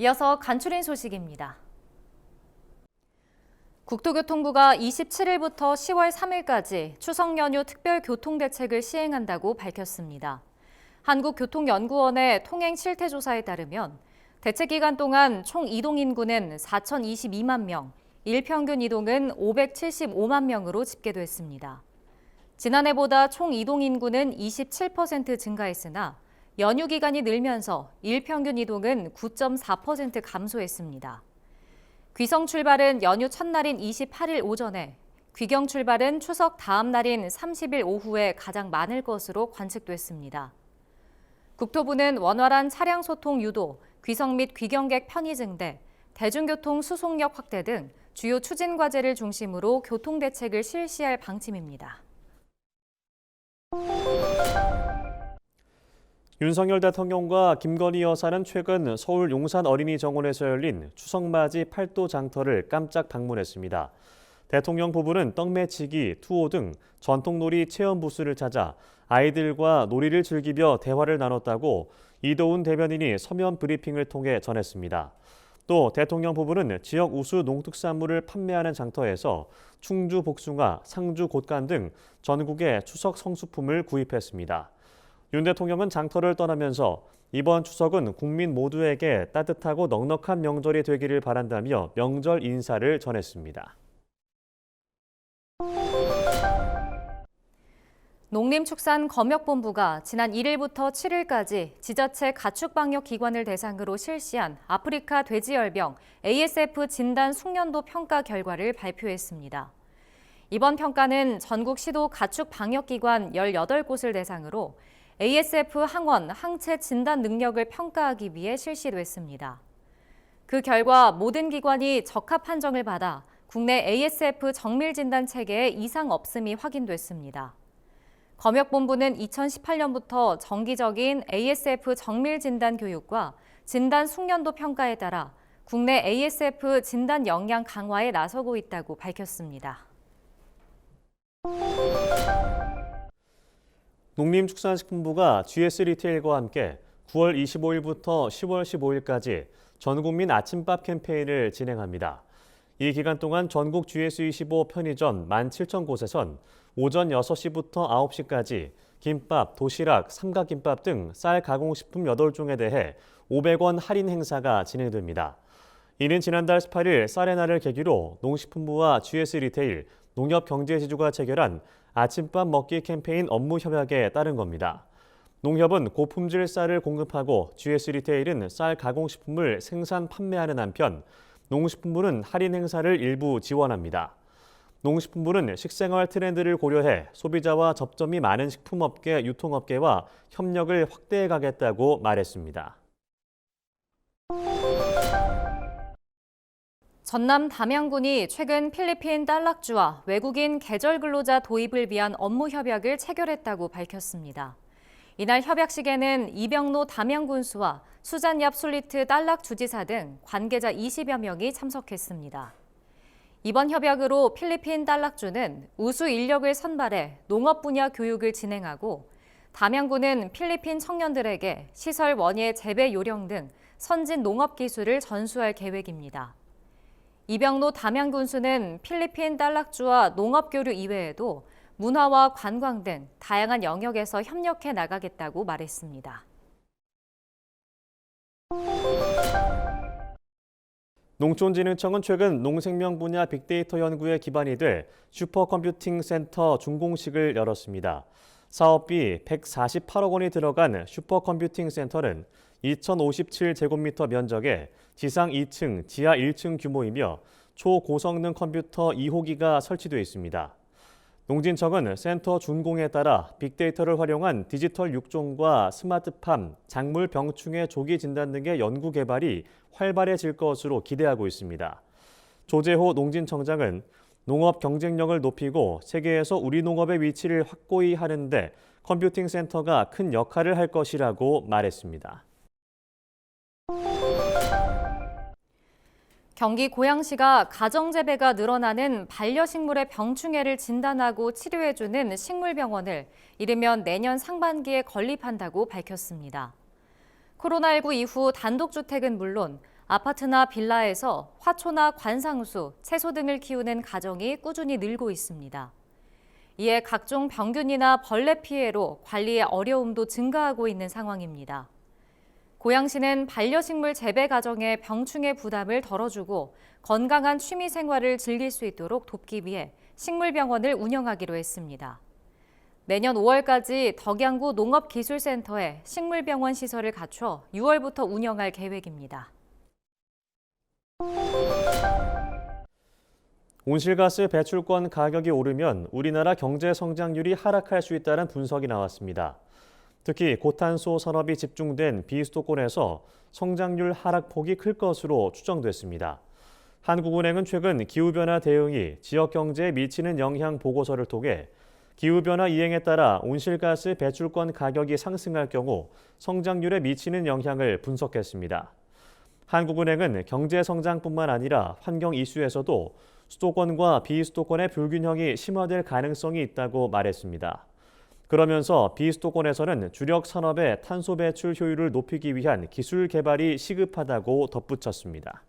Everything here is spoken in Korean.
이어서 간추린 소식입니다. 국토교통부가 27일부터 10월 3일까지 추석 연휴 특별 교통대책을 시행한다고 밝혔습니다. 한국교통연구원의 통행 실태 조사에 따르면 대책 기간 동안 총 이동 인구는 4,022만 명, 일평균 이동은 575만 명으로 집계됐습니다. 지난해보다 총 이동 인구는 27% 증가했으나 연휴 기간이 늘면서 일평균 이동은 9.4% 감소했습니다. 귀성 출발은 연휴 첫날인 28일 오전에, 귀경 출발은 추석 다음 날인 30일 오후에 가장 많을 것으로 관측됐습니다. 국토부는 원활한 차량 소통 유도, 귀성 및 귀경객 편의 증대, 대중교통 수송력 확대 등 주요 추진 과제를 중심으로 교통대책을 실시할 방침입니다. 윤석열 대통령과 김건희 여사는 최근 서울 용산 어린이정원에서 열린 추석맞이 팔도 장터를 깜짝 방문했습니다. 대통령 부부는 떡매치기, 투호 등 전통놀이 체험 부스를 찾아 아이들과 놀이를 즐기며 대화를 나눴다고 이도훈 대변인이 서면 브리핑을 통해 전했습니다. 또 대통령 부부는 지역 우수 농특산물을 판매하는 장터에서 충주 복숭아, 상주 곶감 등 전국의 추석 성수품을 구입했습니다. 윤 대통령은 장터를 떠나면서 이번 추석은 국민 모두에게 따뜻하고 넉넉한 명절이 되기를 바란다며 명절 인사를 전했습니다. 농림축산검역본부가 지난 1일부터 7일까지 지자체 가축방역기관을 대상으로 실시한 아프리카 돼지열병 ASF 진단 숙련도 평가 결과를 발표했습니다. 이번 평가는 전국 시도 가축방역기관 18곳을 대상으로 ASF 항원, 항체 진단 능력을 평가하기 위해 실시됐습니다. 그 결과 모든 기관이 적합 판정을 받아 국내 ASF 정밀 진단 체계에 이상 없음이 확인됐습니다. 검역본부는 2018년부터 정기적인 ASF 정밀 진단 교육과 진단 숙련도 평가에 따라 국내 ASF 진단 역량 강화에 나서고 있다고 밝혔습니다. 농림축산식품부가 GS 리테일과 함께 9월 25일부터 10월 15일까지 전국민 아침밥 캠페인을 진행합니다. 이 기간 동안 전국 GS25 편의점 17,000곳에선 오전 6시부터 9시까지 김밥, 도시락, 삼각김밥 등 쌀 가공식품 8종에 대해 500원 할인 행사가 진행됩니다. 이는 지난달 18일 쌀의 날을 계기로 농식품부와 GS 리테일, 농협경제지주가 체결한 아침밥 먹기 캠페인 업무 협약에 따른 겁니다. 농협은 고품질 쌀을 공급하고 GS 리테일은 쌀 가공식품을 생산 판매하는 한편 농식품부는 할인 행사를 일부 지원합니다. 농식품부는 식생활 트렌드를 고려해 소비자와 접점이 많은 식품업계, 유통업계와 협력을 확대해 가겠다고 말했습니다. 전남 담양군이 최근 필리핀 딸락주와 외국인 계절 근로자 도입을 위한 업무 협약을 체결했다고 밝혔습니다. 이날 협약식에는 이병로 담양군수와 수잔얍 솔리트 딸락주지사 등 관계자 20여 명이 참석했습니다. 이번 협약으로 필리핀 딸락주는 우수 인력을 선발해 농업 분야 교육을 진행하고 담양군은 필리핀 청년들에게 시설 원예 재배 요령 등 선진 농업 기술을 전수할 계획입니다. 이병로 담양군수는 필리핀 딸락주와 농업교류 이외에도 문화와 관광 등 다양한 영역에서 협력해 나가겠다고 말했습니다. 농촌진흥청은 최근 농생명 분야 빅데이터 연구에 기반이 될 슈퍼컴퓨팅 센터 준공식을 열었습니다. 사업비 148억 원이 들어간 슈퍼컴퓨팅 센터는 2,057제곱미터 면적에 지상 2층, 지하 1층 규모이며 초고성능 컴퓨터 2호기가 설치되어 있습니다. 농진청은 센터 준공에 따라 빅데이터를 활용한 디지털 육종과 스마트팜, 작물 병충해 조기 진단 등의 연구 개발이 활발해질 것으로 기대하고 있습니다. 조재호 농진청장은 농업 경쟁력을 높이고 세계에서 우리 농업의 위치를 확고히 하는 데 컴퓨팅 센터가 큰 역할을 할 것이라고 말했습니다. 경기 고양시가 가정재배가 늘어나는 반려식물의 병충해를 진단하고 치료해주는 식물병원을 이르면 내년 상반기에 건립한다고 밝혔습니다. 코로나19 이후 단독주택은 물론 아파트나 빌라에서 화초나 관상수, 채소 등을 키우는 가정이 꾸준히 늘고 있습니다. 이에 각종 병균이나 벌레 피해로 관리의 어려움도 증가하고 있는 상황입니다. 고양시는 반려식물 재배 가정의 병충해 부담을 덜어주고 건강한 취미 생활을 즐길 수 있도록 돕기 위해 식물병원을 운영하기로 했습니다. 내년 5월까지 덕양구 농업기술센터에 식물병원 시설을 갖춰 6월부터 운영할 계획입니다. 온실가스 배출권 가격이 오르면 우리나라 경제 성장률이 하락할 수 있다는 분석이 나왔습니다. 특히 고탄소 산업이 집중된 비수도권에서 성장률 하락폭이 클 것으로 추정됐습니다. 한국은행은 최근 기후변화 대응이 지역 경제에 미치는 영향 보고서를 통해 기후변화 이행에 따라 온실가스 배출권 가격이 상승할 경우 성장률에 미치는 영향을 분석했습니다. 한국은행은 경제 성장뿐만 아니라 환경 이슈에서도 수도권과 비수도권의 불균형이 심화될 가능성이 있다고 말했습니다. 그러면서 비수도권에서는 주력 산업의 탄소 배출 효율을 높이기 위한 기술 개발이 시급하다고 덧붙였습니다.